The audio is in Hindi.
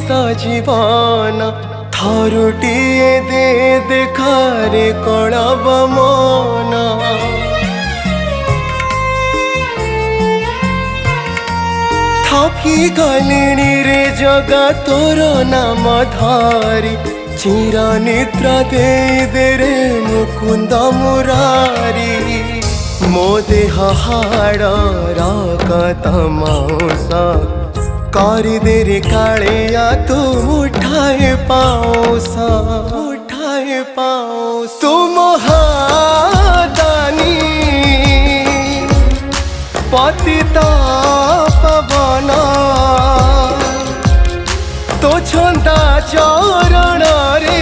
सजीवन थरुटिए दे देखारे कणव मन थकी गलिणी रे जगा तोर नाम धारी चिर निद्रा दे दे रे मुकुंद मुरारी मो देह हाड़ रगत मांस कर दे रे कालिया तू उठाए पाऊस तुम हादानी पतिता पवन तो छंदा चरण रे